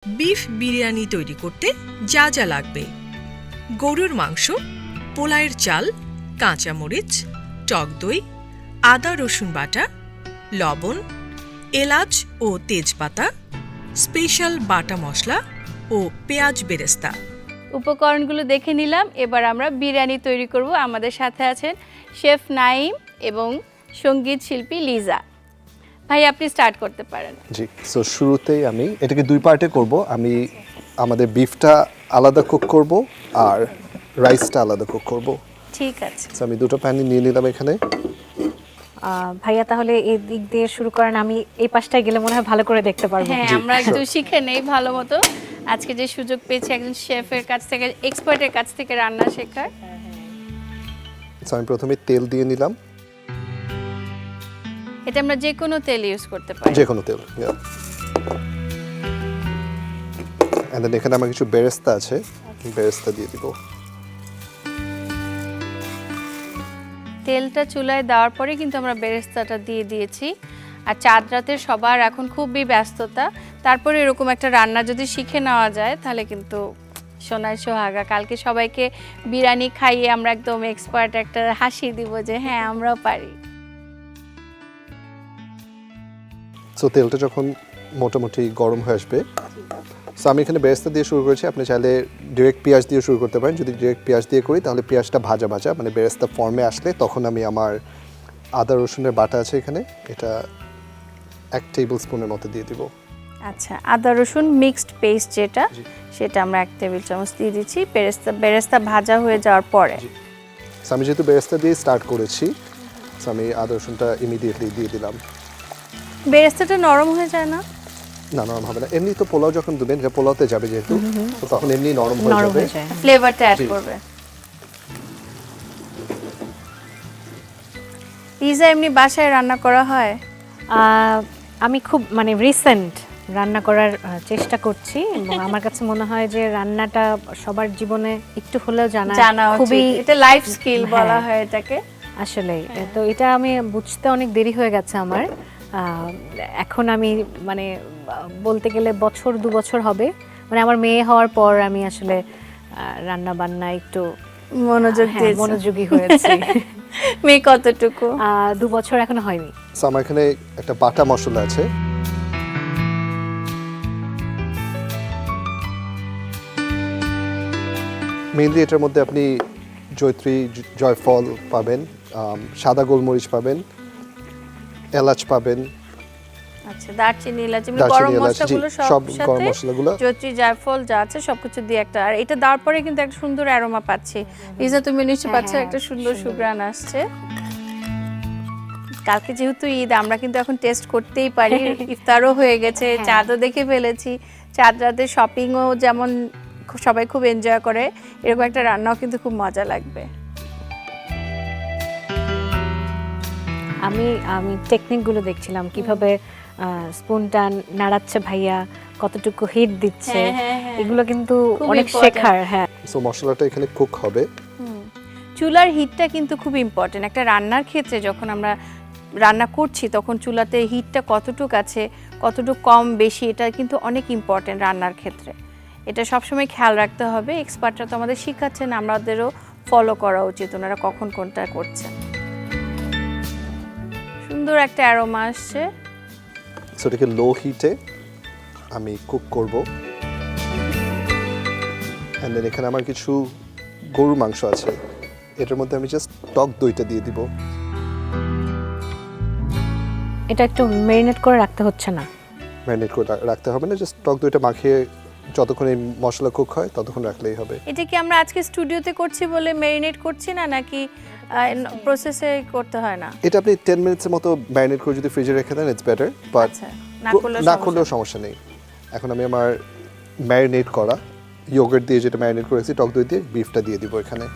Beef biryani তৈরি করতে যা যা লাগবে: গরুর মাংস, পোলাওয়ের চাল, কাঁচামরিচ, টক দই, আদা রসুন বাটা, লবণ, এলাচ ও তেজপাতা, স্পেশাল বাটা মশলা ও পেঁয়াজ বেরেস্তা। উপকরণগুলো দেখে নিলাম। এবার আমরা বিরিয়ানি তৈরি করব। আমাদের সাথে আছেন শেফ নাইম এবং সঙ্গীত শিল্পী লিজা। ভাই, আপনি স্টার্ট করতে পারেন। জি, সো শুরুতেই আমি এটাকে দুই পার্টে করব। আমি আমাদের বিফটা আলাদা কুক করব আর রাইসটা আলাদা কুক করব। ঠিক আছে। সো আমি দুটো প্যান নিয়ে নিলাম এখানে। ভাইয়া তাহলে এই দিক দিয়ে শুরু করেন, আমি এই পাশটায় গেলে মনে হয় ভালো করে দেখতে পারবো। হ্যাঁ, আমরা একটু শিখে নেই ভালো মতো। আজকে যে সুযোগ পেয়েছি একজন শেফের কাছ থেকে, এক্সপার্টের কাছ থেকে রান্না শেখার। সো আমি প্রথমে তেল দিয়ে নিলাম। এটা আমরা যে কোনো তেল ইউজ করতে পারি। যে কোনো তেল। এন্ড দেন এখানে আমার কিছু বেরেস্তা আছে, বেরেস্তা দিয়ে দিব। তেলটা চুলায় দেওয়ার পরে কিন্তু আমরা বেরেস্তাটা দিয়ে দিয়েছি। আর চাঁদ রাতের সবার এখন খুবই ব্যস্ততা, তারপরে এরকম একটা রান্না যদি শিখে নেওয়া যায় তাহলে কিন্তু সোনার সোহাগা। কালকে সবাইকে বিরিয়ানি খাইয়ে আমরা একদম এক্সপার্ট একটা হাসি দিব যে হ্যাঁ আমরাও পারি। সো তেলটা যখন মোটামুটি গরম হয়ে আসবে, সো আমি এখানে বেরেস্তা দিয়ে শুরু করেছি। আপনি চাইলে ডিরেক্ট পেঁয়াজ দিয়ে শুরু করতে পারেন। যদি ডিরেক্ট পেঁয়াজ দিয়ে করি তাহলে পেঁয়াজটা ভাজা ভাজা মানে বেরেস্তা ফর্মে আসলে তখন আমি আমার আদা রসুনের বাটা আছে এখানে, এটা 1 টেবিল স্পুনের মতো দিয়ে দিব। আচ্ছা, আদা রসুন মিক্সড পেস্ট যেটা, সেটা আমরা 1 টেবিল চামচ দিয়ে দিচ্ছি বেরেস্তা ভাজা হয়ে যাওয়ার পরে। সো আমি যেহেতু বেরেস্তা দিয়ে স্টার্ট করেছি, সো আমি আদা রসুনটা ইমিডিয়েটলি দিয়ে দিলাম। বেরেস্তাটা নরম হয়ে যায় না? না, নরম হবে না। এমনি তো পোলাও যখন দেবেন, এটা পোলাওতে যাবে যেহেতু, তো তখন এমনি নরম হয়ে যাবে, ফ্লেভারটা অ্যাড করবে। পিৎজা এমনি বাসায় রান্না করা হয়? আমি খুব রিসেন্ট রান্না করার চেষ্টা করছি এবং আমার কাছে মনে হয় যে রান্নাটা সবার জীবনে একটু হলেও জানা খুবই, এটা লাইফ স্কিল বলা হয় এটাকে আসলে। তো এটা আমি বুঝতে অনেক দেরি হয়ে গেছে আমার। এখন আমি বলতে গেলে 2 বছর হবে, আমার মেয়ে হওয়ার পর আমি আসলে রান্না বান্না একটু মনোযোগী হয়েছে। মেয়ে কতটুকু? 2 বছর এখনো হয়নি। সো আমার এখানে একটা বাটা মশলা আছে, মেইনলি এটার মধ্যে আপনি জয়ত্রী, জয়ফল পাবেন, সাদা গোলমরিচ পাবেন, এলাচ পাবেন। আচ্ছা, দারচিনি, এলাচ, দারচিনি, গরম এলাচ, মশলাগুলো সব সব গরম সাথে মশলাগুলো, জয়ত্রী, জায়ফল যা আছে সবকিছু দিয়ে একটা, আর এটা দেওয়ার পরে কিন্তু একটা সুন্দর অ্যারোমা পাচ্ছি। লিজা, তুমি নিশ্চয়ই পাচ্ছ একটা সুন্দর সুঘ্রাণ আসছে। কালকে যেহেতু ঈদ, আমরা কিন্তু এখন টেস্ট করতেই পারি। ইফতারও হয়ে গেছে, চাঁদও দেখে ফেলেছি। চাঁদ রাতে শপিংও যেমন সবাই খুব এনজয় করে, এরকম একটা রান্নাও কিন্তু খুব মজা লাগবে। আমি টেকনিকগুলো দেখছিলাম কিভাবে স্পুনটা নাড়াচ্ছে ভাইয়া, কতটুকু হিট দিচ্ছে, এগুলো কিন্তু অনেক শেখার। হ্যাঁ, সো মশলাটা এখানে কুক হবে। চুলার হিটটা কিন্তু খুব ইম্পর্টেন্ট একটা রান্নার ক্ষেত্রে। যখন আমরা রান্না করছি তখন চুলাতে হিটটা কতটুকু আছে, কতটুকু কম বেশি, এটা কিন্তু অনেক ইম্পর্টেন্ট রান্নার ক্ষেত্রে। এটা সবসময় খেয়াল রাখতে হবে। এক্সপার্টরা তো আমাদের শিখাচ্ছেন, আমাদেরও ফলো করা উচিত ওনারা কখন কোনটা করছেন। সুন্দর একটা অ্যারোমা আসছে। সো এটাকে লো হিটে আমি কুক করব। এন্ড দেন এখানে আমার কিছু গরুর মাংস আছে, এটার মধ্যে আমি জাস্ট টক দইটা দিয়ে দিব। এটা একটু ম্যারিনেট করে রাখতে হচ্ছে না? ম্যারিনেট করে রাখতে হবে না, জাস্ট টক দইটা মাখিয়ে যতক্ষণ এই মশলা কুক হয় ততক্ষণ রাখলেই হবে। এটা কি আমরা আজকে স্টুডিওতে করছি বলে ম্যারিনেট করছি না, নাকি প্রসেসে করতে হয় না? এটা আপনি 10 মিনিটসের মতো ম্যারিনেট করে যদি ফ্রিজে রেখে দেন ইটস বেটার, বাট না করলেও সমস্যা নেই। এখন আমি আমার ম্যারিনেট করা ইয়োগার্ট দিয়ে, যেটা ম্যারিনেট করেছি টক দই দিয়ে, বিফটা দিয়ে দিব এখানে।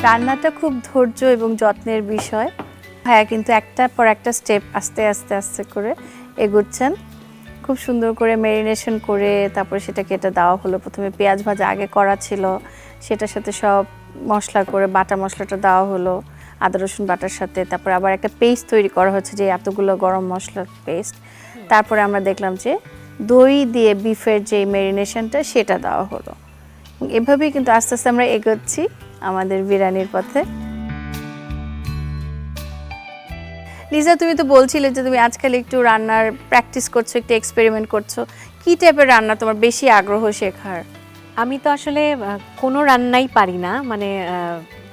রান্নাটা খুব ধৈর্য এবং যত্নের বিষয়। ভাইয়া কিন্তু একটার পর একটা স্টেপ আস্তে আস্তে আস্তে করে এগোচ্ছেন। খুব সুন্দর করে ম্যারিনেশন করে তারপরে সেটাকে এটা দেওয়া হলো। প্রথমে পেঁয়াজ ভাজা আগে করা ছিল, সেটার সাথে সব মশলা করে বাটা মশলাটা দেওয়া হলো। আদা রসুন বাটার সাথে, তারপর আবার একটা পেস্ট তৈরি করা হচ্ছে যে এতগুলো গরম মশলার পেস্ট। তারপরে আমরা দেখলাম যে দই দিয়ে বিফের যে ম্যারিনেশনটা সেটা দেওয়া হলো। এভাবেই কিন্তু আস্তে আস্তে আমরা এগোচ্ছি আমাদের বিরিয়ানির পথে। লিজা, তুমি তো বলছিলে যে তুমি আজকাল একটু রান্নার প্র্যাকটিস করছো, একটু এক্সপেরিমেন্ট করছো। কি টাইপের রান্না তোমার বেশি আগ্রহ শেখার? আমি তো আসলে কোনো রান্নাই পারি না, মানে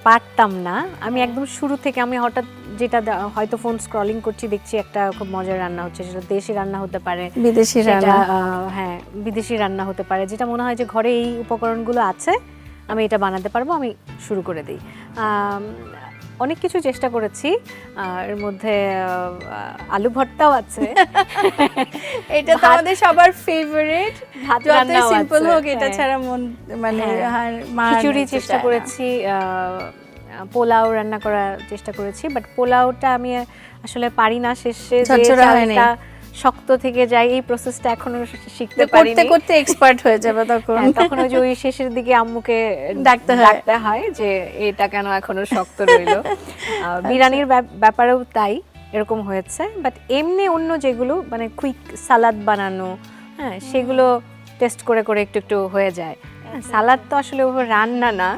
পারতাম না। আমি একদম শুরু থেকে আমি হঠাৎ যেটা হয়তো ফোন স্ক্রলিং করছি, দেখছি একটা খুব মজার রান্না হচ্ছে, সেটা দেশি রান্না হতে পারে, বিদেশি রান্না, হ্যাঁ বিদেশি রান্না হতে পারে, যেটা মনে হয় যে ঘরে এই উপকরণগুলো আছে, আমি এটা বানাতে পারবো, আমি শুরু করে দিই। অনেক কিছু চেষ্টা করেছি, এর মধ্যে আলু ভর্তাও আছে। এটা তো আমাদের সবার ফেভারিট, ভাত যতই রান্নাও সিম্পল আছে, হোক এটা হ্যাঁ। ছাড়া মন মানে খিচুড়ি চেষ্টা করেছি, পোলাও রান্না করার চেষ্টা করেছি, বাট পোলাওটা আমি আসলে পারি না। শেষে যে ঝরঝরে হয় নাই। চালটা শক্ত থেকে যায়, এই প্রসেসটা এখনো শিখতে পারিনি। করতে করতে এক্সপার্ট হয়ে যাবে তখন। হ্যাঁ, তখন ওই যে ওই শেষের দিকে আম্মুকে ডাকতে হয় যে এটা কেন এখনো শক্ত রইলো। বিরিয়ানির ব্যাপারেও তাই এরকম হয়েছে, বাট এমনি অন্য যেগুলো মানে কুইক সালাদ বানানো, হ্যাঁ সেগুলো টেস্ট করে করে একটু একটু হয়ে যায়। সালাদ তো আসলে ওভাবে রান্না না,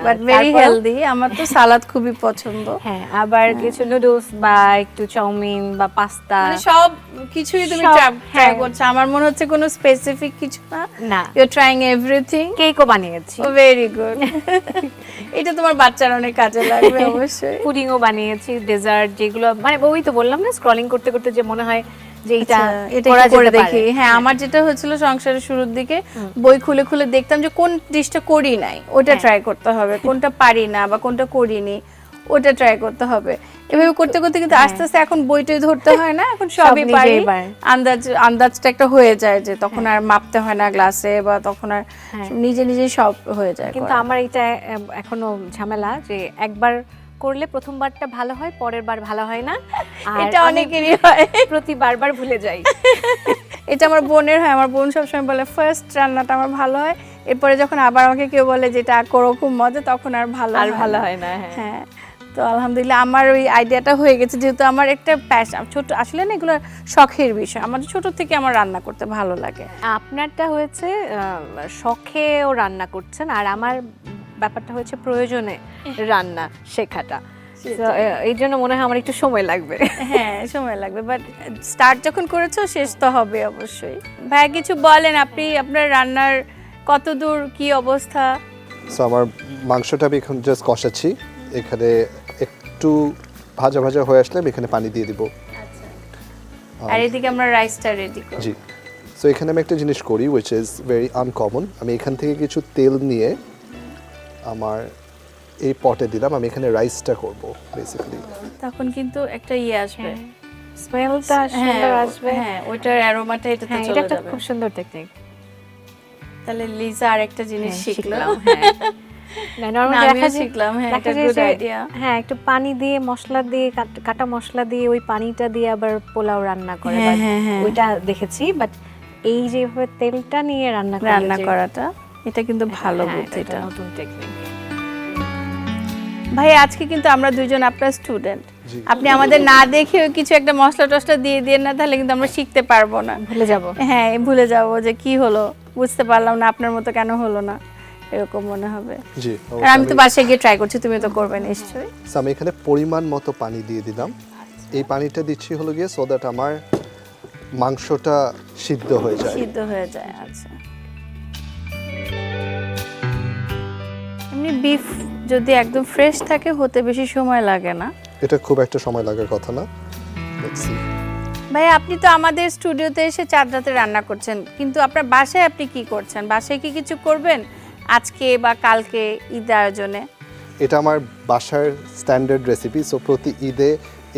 বাট ভেরি হেলদি। আমার তো সালাদ খুবই পছন্দ। হ্যাঁ, আবার কিছু নুডলস বা একটু চাউমিন বা পাস্তা, মানে সব কিছুই তুমি সব, ট্রাই হ্যাঁ। করছো। আমার মনে হচ্ছে কোনো স্পেসিফিক কিছু না, না ইউ আর ট্রাইং এভরিথিং। কেকও বানিয়েছি, ভেরি গুড। এটা তোমার বাচ্চার অনেক কাজে লাগবে অবশ্যই। পুডিংও বানিয়েছি, ডেজার্ট, যেগুলো মানে ওই তো বললাম না, স্ক্রলিং করতে করতে যে মনে হয় যে এটা এটা করা করে যেতে দেখি। পারে। হ্যাঁ, আমার যেটা হচ্ছিল সংসারের শুরুর দিকে বই খুলে খুলে দেখতাম যে কোন ডিশটা করি নাই, ওটা ট্রাই করতে হবে, কোনটা পারি না বা কোনটা করিনি ওটা ট্রাই করতে হবে। এভাবে করতে করতে কিন্তু আস্তে আস্তে এখন বইটাই ধরতে হয় না, এখন সবই নিজেই পারি। পারি। আন্দাজটা একটা হয়ে যায় যে তখন আর মাপতে হয় না গ্লাসে, বা তখন আর নিজে নিজেই সব হয়ে যায়। কিন্তু আমার এটা এখনো ঝামেলা যে একবার করলে প্রথমবারটা ভালো হয়, পরের বার ভালো হয় না, আর এটা আমি অনেকেরই হয়। প্রতিবার ভুলে যাই। এটা আমার বোনের হয়। আমার বোন সবসময় বলে ফার্স্ট রান্নাটা আমার ভালো হয়, এরপরে যখন আবার আমাকে কেউ বলে যে এটা করো খুব মজা, তখন আর ভালো হয় না। হ্যাঁ, তো আলহামদুলিল্লাহ আমার ওই আইডিয়াটা হয়ে গেছে, যেহেতু আমার একটা প্যাশন। ছোট আসলে না, এগুলো শখের বিষয়। আমার ছোট থেকে আমার রান্না করতে ভালো লাগে। আপনারটা হয়েছে শখেও রান্না করছেন, আর আমার ব্যাপারটা হয়েছে প্রয়োজনে রান্না শেখাটা। So, এই জন্য মনে হয় আমার একটু সময় লাগবে। হ্যাঁ, সময় লাগবে, বাট স্টার্ট যখন করেছো শেষ তো হবে অবশ্যই। ভাই কিছু বলেন, আপনি আপনার রান্নার কতদূর কি অবস্থা? সো আমার মাংসটা আমি এখন জাস্ট কষাচ্ছি। এখানে একটু ভাজা ভাজা হয়ে আসলে আমি এখানে পানি দিয়ে দিব। আর এদিকে আমরা রাইসটা রেডি করব। জি, সো এখানে আমি একটা জিনিস করি উইচ ইজ ভেরি আনকমন। আমি এখান থেকে কিছু তেল নিয়ে আমার এই পটে দিলাম। আমি এখানে রাইসটা করব বেসিক্যালি। তখন কিন্তু একটা আসবে, স্মেলটা সুন্দর আসবে। হ্যাঁ, ওইটার অ্যারোমাটা এটাতে হ্যাঁ, চলে এটা একটা যাবে। খুব সুন্দর টেকনিক। তাহলে লিজা আরেকটা জিনিস শিখলো। হ্যাঁ, না নরমালি আমিও দেখা যায়, শিখলাম। হ্যাঁ, দেখা এটা যায় গুড যে, আইডিয়া। হ্যাঁ একটু পানি দিয়ে মশলা দিয়ে কাটা মশলা দিয়ে ওই পানিটা দিয়ে আবার পোলাও রান্না করে, হ্যাঁ, but হ্যাঁ, হ্যাঁ। ওইটা দেখেছি, বাট এই যেভাবে তেলটা নিয়ে রান্না করাটা এটা কিন্তু ভালো হ্যাঁ, বুদ্ধি। এটা এটা নতুন টেকনিক। ভাই আজকে কিন্তু আমরা দুইজন আপনার স্টুডেন্ট, জি। আপনি আমাদের না দেখেও কিছু একটা মশলা টসলা দিয়ে দিয়ে না, তাহলে কিন্তু আমরা শিখতে পারবো না। ভুলে যাব। হ্যাঁ, ভুলে যাবো যে কি হলো, বুঝতে পারলাম না, আপনার মতো কেন হলো না, এরকম মনে হবে। জি, আর আমি তো বাসায় গিয়ে ট্রাই করছি, তুমি তো করবে নিশ্চয়ই। সো আমি এখানে পরিমাণ মতো পানি দিয়ে দিলাম। এই পানিটা দিচ্ছি হলো গিয়ে সো দ্যাট আমার মাংসটা সিদ্ধ হয়ে যায়। সিদ্ধ হয়ে যায়। আচ্ছা, এমনি বিফ যদি একদম ফ্রেশ থাকে হতে বেশি সময় লাগে না। এটা খুব একটা সময় লাগার কথা না। Let's see. ভাই আপনি তো আমাদের স্টুডিওতে এসে চাঁদ রাতে রান্না করছেন, কিন্তু আপনার বাসায় আপনি কি করছেন? বাসায় কি কিছু করবেন আজকে বা কালকে ঈদ আয়োজনে? এটা আমার বাসার স্ট্যান্ডার্ড রেসিপি। সো প্রতি ঈদে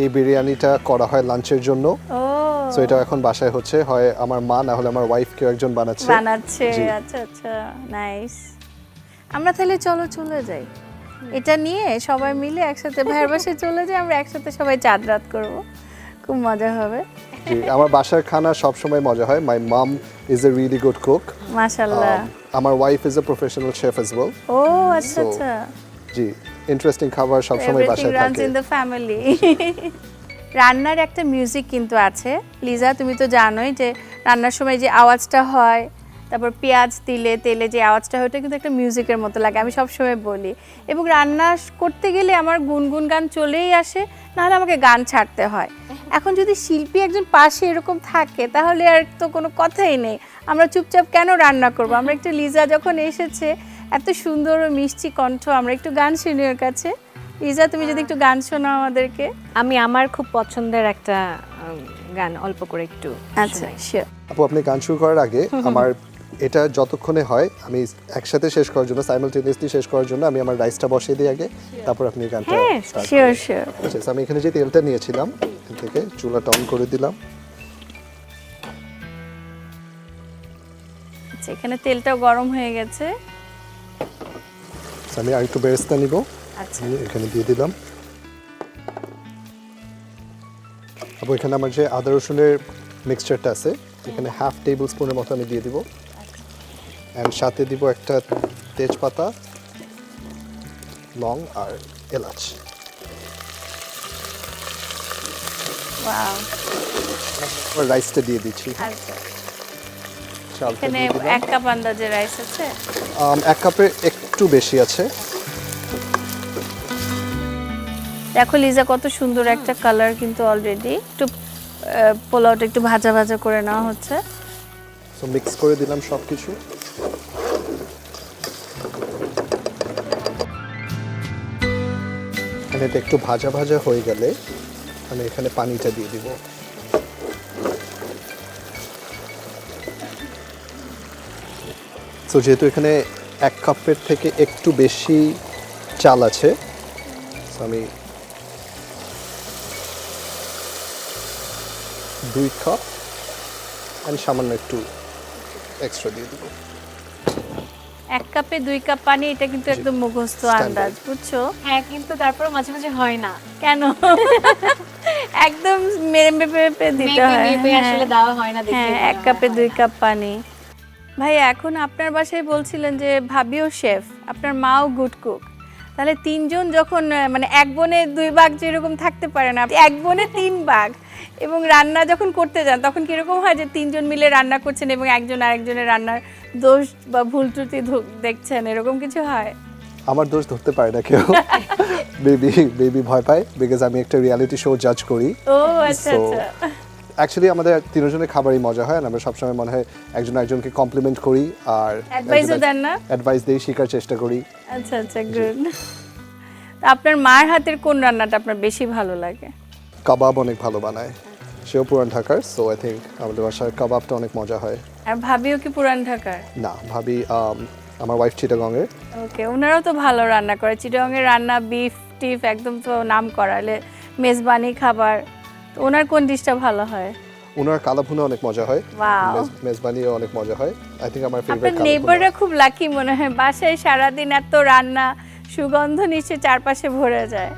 এই বিরিয়ানিটা করা হয় লাঞ্চের জন্য। ও, সো এটা এখন বাসায় হচ্ছে, হয় আমার মা না হলে আমার ওয়াইফ কেউ একজন বানাচ্ছে। জি। আচ্ছা আচ্ছা, নাইস। আমরা তাহলে চলো চলে যাই, এটা নিয়ে সবাই মিলে একসাথে ভাইয়ের বাসায় চলে যাই, আমরা একসাথে সবাই চাঁদ রাত করবো, খুব মজা হবে। জি, আমার বাসার খানা সব সময় মজা হয়। My mom is a really good cook. মাশাআল্লাহ। আমার wife is a professional chef as well. ও আচ্ছা So, আচ্ছা। জি, ইন্টারেস্টিং খাবার সবসময় এভরিথিং বাসায় রানস থাকে। In the family. রান্নার একটা মিউজিক কিন্তু আছে লিজা, তুমি তো জানোই যে রান্নার সময় যে আওয়াজটা হয়, তারপর পেঁয়াজ দিলে তেলে যে আওয়াজটা হয়, ওটা কিন্তু একটা মিউজিকের মতো লাগে, আমি সবসময় বলি। এবং রান্না করতে গেলে আমার গুনগুন গান চলেই আসে, নাহলে আমাকে গান ছাড়তে হয়। এখন যদি শিল্পী একজন পাশে এরকম থাকে তাহলে আর তো কোনো কথাই নেই, আমরা চুপচাপ কেন রান্না করব? আমরা একটু লিজা যখন এসেছে, এত সুন্দর ও মিষ্টি কণ্ঠ, আমরা একটু গান শুনি ওর কাছে। লিজা, তুমি যদি একটু গান শোনাও আমাদেরকে। আমি আমার খুব পছন্দের একটা গান অল্প করে একটু আচ্ছা, শোনাই। শিওর। আপু, আপনি গান শুরু করার আগে আমার এটা যতক্ষণে হয় আমি একসাথে শেষ করার জন্য, সাইমালটেনিয়াসলি শেষ করার জন্য আমি আমার রাইসটা বসিয়ে দিই আগে, তারপর আপনি গানটা হ্যাঁ, start শিওর করুন। শিওর। আচ্ছা, so আমি এখানে যে তেলটা নিয়েছিলাম এখান থেকে চুলাটা অন করে দিলাম। আচ্ছা, এখানে তেলটাও গরম হয়ে গেছে। So আমি আরেকটু বেরেস্তা নিব, আচ্ছা, এখানে দিয়ে দিলাম। আপু, এখানে আমার যে আদা রসুনের মিক্সচারটা আছে এখানে 1/2 টেবিল স্পুনের মতো আমি দিয়ে দিব, এন্ড সাথে দিব একটা তেজপাতা, লং আর এলাচ। ওয়াও। রাইসটা দিয়ে দিচ্ছি, আচ্ছা, চালটা এখানে দিয়ে দিলাম। 1 কাপ আন্দাজে রাইস আছে। 1 কাপের একটু বেশি আছে। দেখো লিজা, কত সুন্দর একটা কালার কিন্তু অলরেডি। একটু পোলাওটা একটু ভাজা ভাজা করে নেওয়া হচ্ছে। সো মিক্স করে দিলাম সব কিছু। এখানে এটা একটু ভাজা ভাজা হয়ে গেলে আমি এখানে পানিটা দিয়ে দিব। সো যেহেতু এখানে 1 কাপের থেকে একটু বেশি চাল আছে, so আমি 2 কাপ আমি সামান্য একটু এক্সট্রা দিয়ে দিব। 1 কাপে 2 কাপ পানি, এটা কিন্তু একদম মুখস্থ Standard. আন্দাজ, বুঝছো? হ্যাঁ, কিন্তু তারপরে মাঝে মাঝে হয় না, কেন? একদম মেপে দিতে হয়। মেপে আসলে দেওয়া হয় না, দেখে হ্যাঁ, 1 কাপে 2 কাপ পানি। ভাই, এখন আপনার বাসায় বলছিলেন যে ভাবিও শেফ, আপনার মাও গুড কুক, তাহলে 3 জন যখন মানে 1 বনে 2 ভাগ যেরকম থাকতে পারে না, 1 বনে 3 ভাগ, এবং রান্না যখন করতে যান তখন কিরকম হয় যে 3 জন মিলে রান্না করছেন এবং একজন আরেকজনের রান্নার দোষ বা ভুল ত্রুটি দেখছেন, এরকম কিছু হয়? আমার দোষ ধরতে পারে না কেউ, বেবি ভয় পায়, বিকজ আমি একটা রিয়ালিটি শো জাজ করি। ও আচ্ছা So, আচ্ছা। অ্যাকচুয়ালি আমাদের তিনজনের খাবারই মজা হয়, আর আমরা সবসময় মনে হয় একজন একজনকে কমপ্লিমেন্ট করি আর অ্যাডভাইসও দেন না? অ্যাডভাইস দিই, শেখার চেষ্টা করি। আচ্ছা আচ্ছা, গুড। আপনার মার হাতের কোন রান্নাটা আপনার বেশি ভালো লাগে? কাবাব অনেক ভালো বানায়, সেও পুরান ঢাকার, সো আই থিঙ্ক আমাদের বাসার কাবাবটা অনেক মজা হয়। আর ভাবিও কি পুরান ঢাকার? না, ভাবি আমার ওয়াইফ চিটাগংয়ের। ওকে, ওনারাও তো ভালো রান্না করে, চিটাগংয়ের রান্না বিফ টিফ একদম তো নাম করালে মেজবানি খাবার। তো ওনার কোন ডিশটা ভালো হয়? ওনার কালাভুনা অনেক মজা হয়, Wow. মেজবানিও অনেক মজা হয়। আই থিঙ্ক আমার আপনার ফেভারিট নেইবাররা খুব লাকি মনে হয়, বাসায় সারাদিন এত রান্না, সুগন্ধ নিশ্চয়ই চারপাশে ভরে যায়।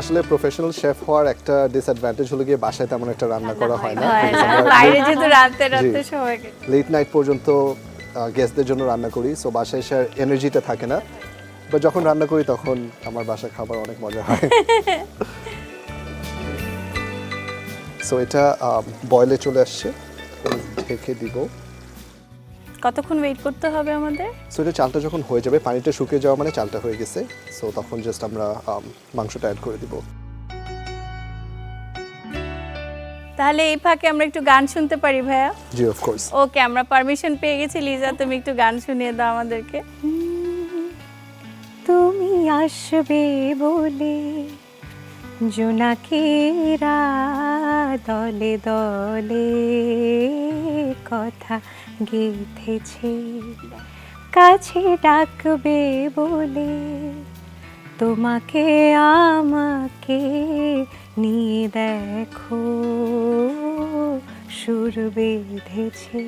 আসলে প্রফেশনাল শেফ হওয়ার একটা ডিসঅ্যাডভান্টেজ হলো গিয়ে বাসায় তেমন একটা রান্না করা হয় না। হয় না, বাইরে যেহেতু রাতে রাতে জি। সবাইকে। লেট নাইট পর্যন্ত গেস্টদের জন্য রান্না করি, সো বাসায় এসে এনার্জিটা থাকে না, বাট যখন রান্না করি তখন আমার বাসার খাবার অনেক মজা হয়। সো এটা বয়েলে চলে আসছে, আমি ঢেকে দিব। কতক্ষণ ওয়েট করতে হবে আমাদের? সো এটা চালটা যখন হয়ে যাবে, পানিটা শুকিয়ে যাওয়া মানে চালটা হয়ে গেছে, সো তখন জাস্ট আমরা মাংসটা অ্যাড করে দিব। তাহলে এই ফাঁকে আমরা একটু গান শুনতে পারি ভাইয়া? জি, অফ কোর্স। ওকে, আমরা পারমিশন পেয়ে গেছি। লিজা, তুমি একটু গান শুনিয়ে দাও আমাদেরকে। তুমি আসবে বলে জোনাকেরা দলে দলে কথা গেঁথেছে, কাছে ডাকবে বলে তোমাকে আমাকে নিয়ে দেখো সুর বেঁধেছে,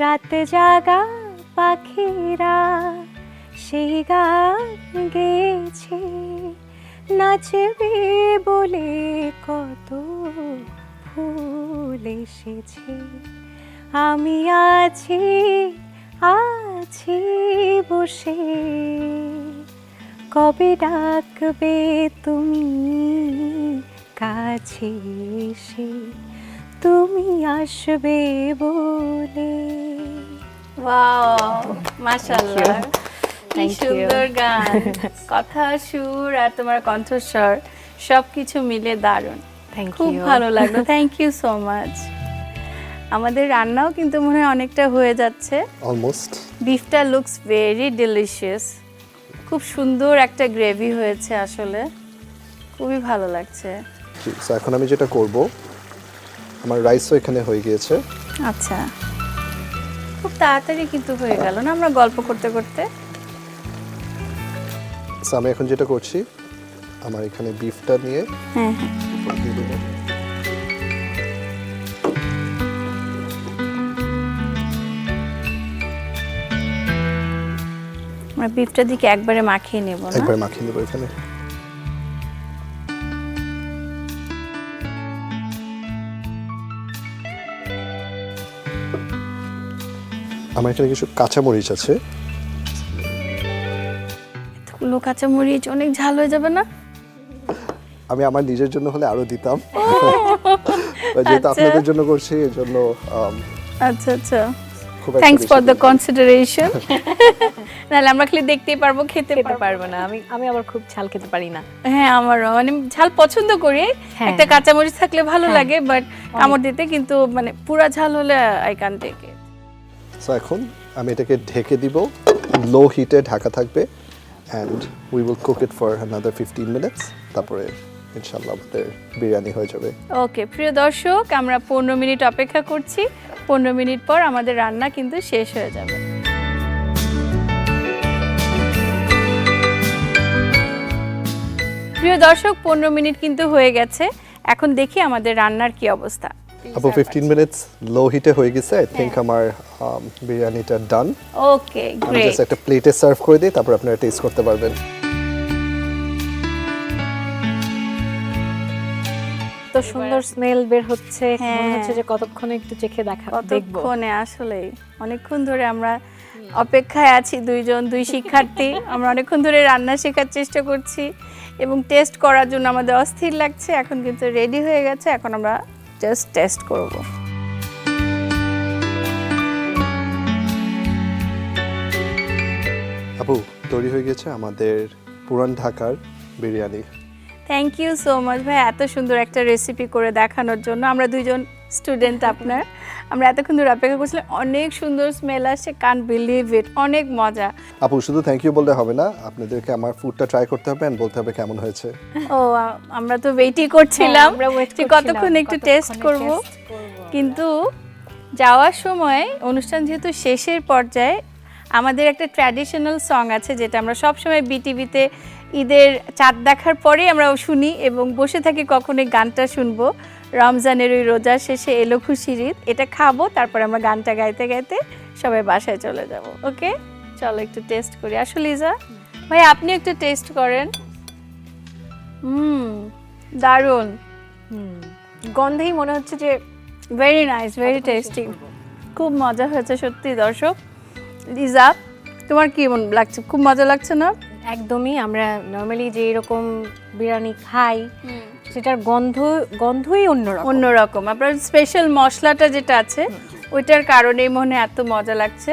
রাত জাগা পাখিরা সেই গান গেয়েছে, নাচবে বলে কত ফুল এসেছে, আমি আছি আছি বসে কবে ডাকবে তুমি কাছে এসে, তুমি আসবে বলে। ওয়াও, মাশাআল্লাহ, কি Thank you. সুন্দর গান। কথা, সুর আর তোমার কণ্ঠস্বর সবকিছু মিলে দারুণ, থ্যাংক খুব ইউ। ভালো লাগলো। Thank you so much. আমাদের রান্নাও কিন্তু মনে হয় অনেকটা হয়ে যাচ্ছে। অলমোস্ট। বিফটা লুকস ভেরি ডিলিশিয়াস, খুব সুন্দর একটা গ্রেভি হয়েছে, আসলে খুবই ভালো লাগছে। সো এখন আমি যেটা করব, আমার রাইসও এখানে হয়ে গিয়েছে। আচ্ছা, খুব তাড়াতাড়ি কিন্তু হয়ে গেল না আমরা গল্প করতে করতে। সো আমি এখন যেটা করছি, আমার এখানে বিফটা নিয়ে হ্যাঁ হ্যাঁ, উপর দিয়ে দেবো। আমরা বিফটা দিকে একবারে মাখিয়ে নেব না? একবার মাখিয়ে দেবো এখানে। আমার এখানে কিছু কাঁচামরিচ আছে। এতগুলো কাঁচামরিচ অনেক ঝাল হয়ে যাবে না? আমি আমার নিজের জন্য হলে আরো দিতাম, যেহেতু আপনাদের জন্য করছি এর জন্য আচ্ছা আচ্ছা, খুব একটা থ্যাঙ্কস বেশি ফর দ্য দিইনি। কনসিডারেশন। নাহলে আমরা খালি দেখতেই পারবো, খেতে খেতে পারবো। পারবো না, আমি আবার খুব ঝাল খেতে পারি না। হ্যাঁ, আমারও মানে ঝাল পছন্দ করি, হ্যাঁ। একটা কাঁচামরিচ থাকলে ভালো হ্যাঁ। লাগে, বাট কামড় দিতে কিন্তু মানে পুরা ঝাল হলে I can take it. So এখন আমি এটাকে ঢেকে দিব, লো হিটে ঢাকা থাকবে, and we will cook it for another 15 minutes. তারপরে ইনশাআল্লাহ আমাদের বিরিয়ানি হয়ে যাবে। ওকে প্রিয় দর্শক, আমরা 15 মিনিট অপেক্ষা করছি। 15 মিনিট পর আমাদের রান্না কিন্তু শেষ হয়ে যাবে। প্রিয় দর্শক, 15 মিনিট কিন্তু হয়ে গেছে। এখন দেখি আমাদের রান্নার কি অবস্থা। আপু 15 মিনিটস লো হিটে হয়ে গেছে। আই থিংক আমার বিরিয়ানিটা ডান। ওকে, আমি গ্রেট। জাস্ট একটা প্লেটে সার্ভ করে দিই, তারপর আপনারা টেস্ট করতে পারবেন। তো সুন্দর স্মেল বের হচ্ছে, হ্যাঁ। মনে হচ্ছে যে কতক্ষণে একটু চেখে দেখবো। কতক্ষণে, আসলেই অনেকক্ষণ ধরে আমরা অপেক্ষায় আছি, দুই শিক্ষার্থী। আমরা অনেকক্ষণ ধরে রান্না শেখার চেষ্টা করছি এবং টেস্ট করার জন্য আমাদের অস্থির লাগছে। এখন কিন্তু রেডি হয়ে গেছে, এখন আমরা জাস্ট টেস্ট করব। আপু তৈরি হয়ে গেছে আমাদের পুরান ঢাকার biryani. Thank you so much ভাই, এত সুন্দর একটা রেসিপি করে দেখানোর জন্য। আমরা দুইজন স্টুডেন্ট আপনার, আমরা এতক্ষণ ধরে অপেক্ষা করছিলাম। অনেক সুন্দর স্মেল আসছে, কান্ট বিলিভ ইট, অনেক মজা। আপু শুধু থ্যাংক ইউ বললে হবে না, আপনাদেরকে আমার ফুডটা ট্রাই করতে হবে and বলতে হবে কেমন হয়েছে। ও, আমরা তো ওয়েটই করছিলাম আমরা wait যে করছিলাম, কতক্ষণ একটু টেস্ট করব। কিন্তু যাওয়ার সময়, অনুষ্ঠান যেহেতু শেষের পর্যায়ে, আমাদের একটা ট্র্যাডিশনাল সং আছে যেটা আমরা সবসময় বিটিভিতে ঈদের চাঁদ দেখার পরেই আমরা শুনি এবং বসে থাকি কখন এই গানটা শুনবো। রমজানের ওই রোজার শেষে এলো খুশির ঈদ, এটা খাবো, তারপরে আমরা গানটা গাইতে গাইতে সবাই বাসায় চলে যাব। ওকে, চলো একটু টেস্ট করি। আসলে লিজা ভাই, আপনি একটু টেস্ট করেন। দারুণ, গন্ধেই মনে হচ্ছে যে ভেরি নাইস, ভেরি টেস্টি, খুব মজা হয়েছে সত্যি। দর্শক, লিজা তোমার কি মন লাগছে? খুব মজা লাগছে না? একদমই, আমরা নর্মালি যে এরকম বিরিয়ানি খাই সেটার গন্ধই অন্যরকম। অন্যরকম, আপনার স্পেশাল মশলাটা যেটা আছে ওইটার কারণেই মনে হয় এত মজা লাগছে।